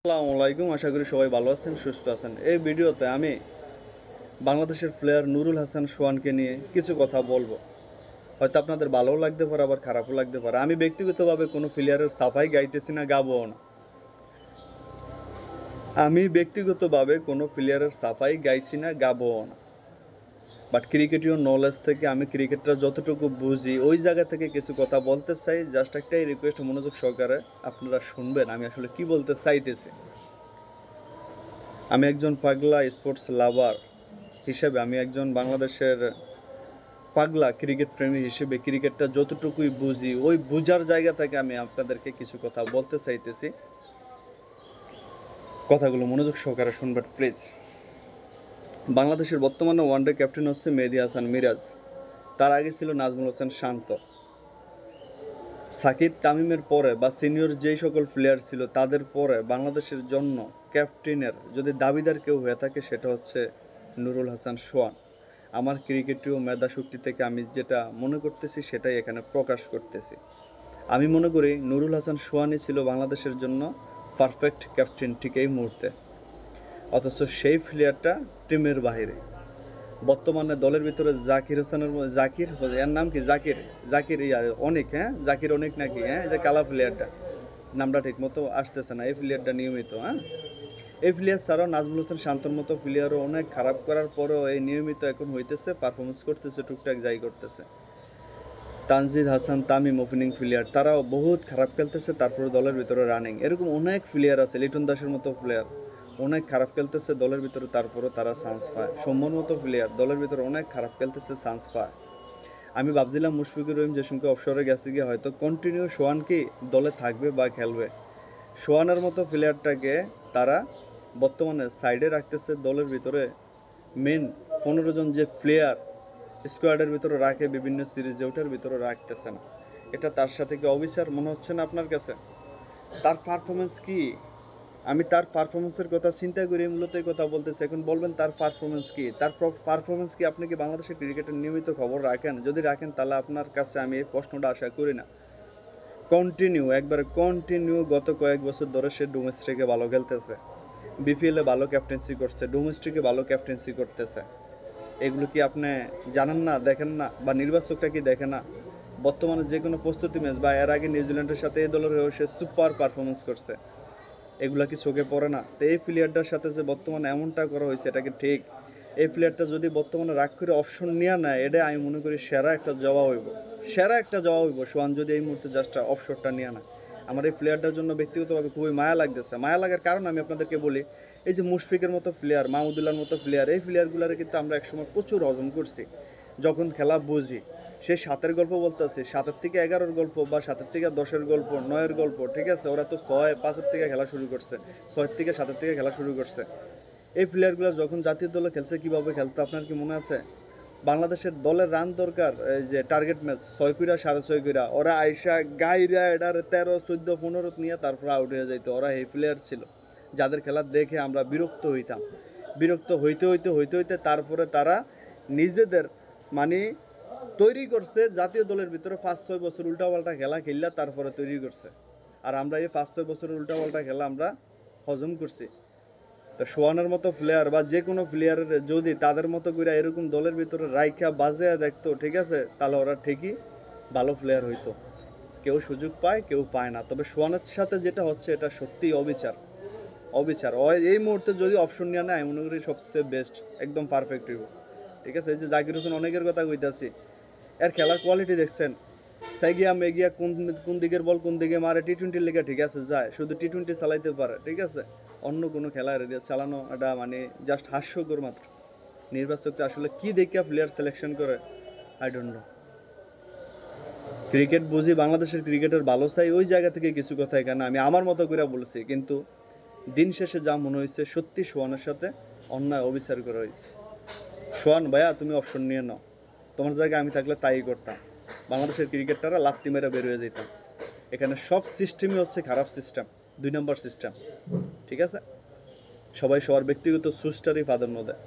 আসসালামু আলাইকুম। আশা করি সবাই ভালো আছেন, সুস্থ আছেন। এই ভিডিওতে আমি বাংলাদেশের প্লেয়ার নুরুল হাসান সোহানকে নিয়ে কিছু কথা বলবো। হয়তো আপনাদের ভালোও লাগতে পারে, আবার খারাপও লাগতে পারে। আমি ব্যক্তিগতভাবে কোনো প্লেয়ারের সাফাই গাইতেছি না, গাবও না। আমি ব্যক্তিগতভাবে কোনো প্লেয়ারের সাফাই গাইছি না, গাবও না। বাট ক্রিকেটীয় নলেজ থেকে আমি ক্রিকেটটা যতটুকু বুঝি ওই জায়গা থেকে কিছু কথা বলতে চাই। জাস্ট একটাই রিকোয়েস্ট, মনোযোগ সহকারে আপনারা শুনবেন আমি আসলে কি বলতে চাইতেছি। আমি একজন পাগলা স্পোর্টস লাভার হিসেবে, আমি একজন বাংলাদেশের পাগলা ক্রিকেট প্রেমী হিসেবে ক্রিকেটটা যতটুকুই বুঝি ওই বুঝার জায়গা থেকে আমি আপনাদেরকে কিছু কথা বলতে চাইতেছি। কথাগুলো মনোযোগ সহকারে শুনবেন প্লিজ। বাংলাদেশের বর্তমানে ওয়ানডে ক্যাপ্টেন হচ্ছে মেহেদী হাসান মিরাজ। তার আগে ছিল নাজমুল হোসেন শান্ত। সাকিব তামিমের পরে বা সিনিয়র যেই সকল প্লেয়ার ছিল তাদের পরে বাংলাদেশের জন্য ক্যাপ্টেনের যদি দাবিদার কেউ হয়ে থাকে সেটা হচ্ছে নুরুল হাসান সোহান। আমার ক্রিকেটীয় মেধা শক্তি থেকে আমি যেটা মনে করতেছি সেটাই এখানে প্রকাশ করতেছি। আমি মনে করি নুরুল হাসান সোহানই ছিল বাংলাদেশের জন্য পারফেক্ট ক্যাপ্টেন ঠিক এই মুহূর্তে। অথচ সেই প্লেয়ারটা টিমের বাইরে। বর্তমানে দলের ভিতরে জাকির এর নাম কি, জাকির অনেক, জাকির অনেক নাকি, এই যে কালা প্লেয়ারটা, নামটা ঠিক মতো আসতেছে না। এই প্লেয়ারটা নিয়মিত, এই প্লেয়ার ছাড়াও নাজমুল হোসেন শান্তর মতো প্লেয়ারও অনেক খারাপ করার পরেও এই নিয়মিত এখন হইতেছে, পারফরমেন্স করতেছে, টুকটাক যাই করতেছে। তানজিদ হাসান তামিম ওপেনিং প্লেয়ার, তারাও বহুত খারাপ খেলতেছে, তারপরে দলের ভিতরে রানিং। এরকম অনেক প্লেয়ার আছে, লিটন দাসের মতো প্লেয়ার অনেক খারাপ খেলতেছে দলের ভিতরে, তারপরে তারা চান্স পায়। সৌম্যর মতো প্লেয়ার দলের ভিতরে অনেক খারাপ খেলতেছে, চান্স পায়। আমি ভাবছিলাম মুশফিকুর রহিম যে সঙ্গে অবসরে গেছে গিয়ে হয়তো কন্টিনিউ সোহান কি দলে থাকবে বা খেলবে। সোহানের মতো প্লেয়ারটাকে তারা বর্তমানে সাইডে রাখতেছে, দলের ভিতরে মেন 15 জন যে প্লেয়ার স্কোয়াডের ভিতরে রাখে বিভিন্ন সিরিজে, ওটার ভিতরে রাখতেছে না। এটা তার সাথে কি অবিচার মনে হচ্ছে না আপনার কাছে? তার পারফরমেন্স কি? আমি তার পারফরমেন্সের কথা চিন্তা করি মূলত এই কথা বলতেছি। এখন বলবেন তার পারফরমেন্স কি? তার পারফরমেন্স কি? আপনি কি বাংলাদেশের ক্রিকেটের নিয়মিত খবর রাখেন? যদি রাখেন তাহলে আপনার কাছে আমি এই প্রশ্নটা আশা করি না। কন্টিনিউ গত কয়েক বছর ধরে সে ডোমেস্টিকে ভালো খেলতেছে, বিপিএলে ভালো ক্যাপ্টেন্সি করছে, ডোমেস্টিকে ভালো ক্যাপ্টেন্সি করতেছে। এগুলো কি আপনি জানেন না, দেখেন না, বা নির্বাচকরা কি দেখে না? বর্তমানে যে কোনো প্রস্তুতি ম্যাচ বা এর আগে নিউজিল্যান্ডের সাথে এই দলের হয়েও সে সুপার পারফরমেন্স করছে। এগুলা কি চোখে পড়ে না? তো এই প্লেয়ারটার সাথে যে বর্তমানে এমনটা করা হয়েছে এটা কি ঠিক? এই প্লেয়ারটা যদি বর্তমানে রাগ করে অপশন নেওয়া নেয়, এটা আমি মনে করি সেরা একটা জবাব হইব সোহান যদি এই মুহূর্তে জাস্ট অপশনটা নিয়ে নেয়। আমার এই প্লেয়ারটার জন্য ব্যক্তিগতভাবে খুবই মায়া লাগতেছে। মায়া লাগার কারণ আমি আপনাদেরকে বলি, এই যে মুশফিকের মতো প্লেয়ার, মাহমুদুল্লাহর মতো প্লেয়ার, এই প্লেয়ারগুলোরে কিন্তু আমরা একসময় প্রচুর হজম করছি যখন খেলা বুঝি। সে 7-এর গল্প বলতেছে, 7-এর থেকে 11-এর গল্প বা 7-এর থেকে 10-এর গল্প, 9-এর গল্প, ঠিক আছে? ওরা তো 6-5-এর থেকে খেলা শুরু করছে, 6-এর থেকে 7-এর থেকে খেলা শুরু করছে। এই প্লেয়ারগুলো যখন জাতীয় দলে খেলছে কীভাবে খেলতো আপনার কি মনে আছে? বাংলাদেশের দলের রান দরকার, এই যে টার্গেট ম্যাচ 6 কইরা 6.5 কইরা, ওরা আইসা গাইরা এটার 13, 14, 15 নিয়ে তারপরে আউট হয়ে যাইতো। ওরা এই প্লেয়ার ছিল যাদের খেলা দেখে আমরা বিরক্ত হইতাম। বিরক্ত হইতে তারপরে তারা নিজেদের মানে তৈরি করছে জাতীয় দলের ভিতরে 5-6 বছর উল্টাপাল্টা খেলা খেললা, তারপরে তৈরি করছে। আর আমরা এই 5-6 বছরের উল্টাপাল্টা খেলা আমরা হজম করছি। তো সোহানের মতো প্লেয়ার বা যে কোনো প্লেয়ারের যদি তাদের মতো করে এরকম দলের ভিতরে রাইখা বাজে দেখতো, ঠিক আছে, তাহলে ওরা ঠিকই ভালো প্লেয়ার হইতো। কেউ সুযোগ পায়, কেউ পায় না। তবে সোহানের সাথে যেটা হচ্ছে এটা সত্যিই অবিচার এই মুহূর্তে যদি অপশন নিয়ে নেয় আমি মনে করি সবচেয়ে বেস্ট, একদম পারফেক্ট হইব। ঠিক আছে, এই যে জাকির হোসেন অনেকের কথা কইতাছি, এর খেলার কোয়ালিটি দেখছেন? সাইগিয়া মেগিয়া কোন কোন দিকের বল কোন দিকে মারে, টি-20 লিগে ঠিক আছে যায়, শুধু টি-20 চালাইতে পারে, ঠিক আছে? অন্য কোনো খেলার দিয়ে চালানো এটা মানে জাস্ট হাস্যকর মাত্র। নির্বাচকরা আসলে কি দেখে প্লেয়ার সিলেকশন করে আই ডোন্ট নো। ক্রিকেট বুঝি, বাংলাদেশের ক্রিকেটের ভালো চাই, ওই জায়গা থেকে কিছু কথা এখানে আমি আমার মতো করে বলছি। কিন্তু দিন শেষে যা মনে হয়েছে সত্যি সোহানের সাথে অন্যায় অবিচার করা হয়েছে। সোহান ভাইয়া তুমি অপশন নিয়ে নাও, তোমার জায়গায় আমি থাকলে তাই করতাম। বাংলাদেশের ক্রিকেটাররা লাত্তি মেরে বের হয়ে যেতাম। এখানে সব সিস্টেমই হচ্ছে খারাপ সিস্টেম, 2 নম্বর সিস্টেম। ঠিক আছে, সবাই সবার ব্যক্তিগত সুস্টারই প্রাধান্য দেয়।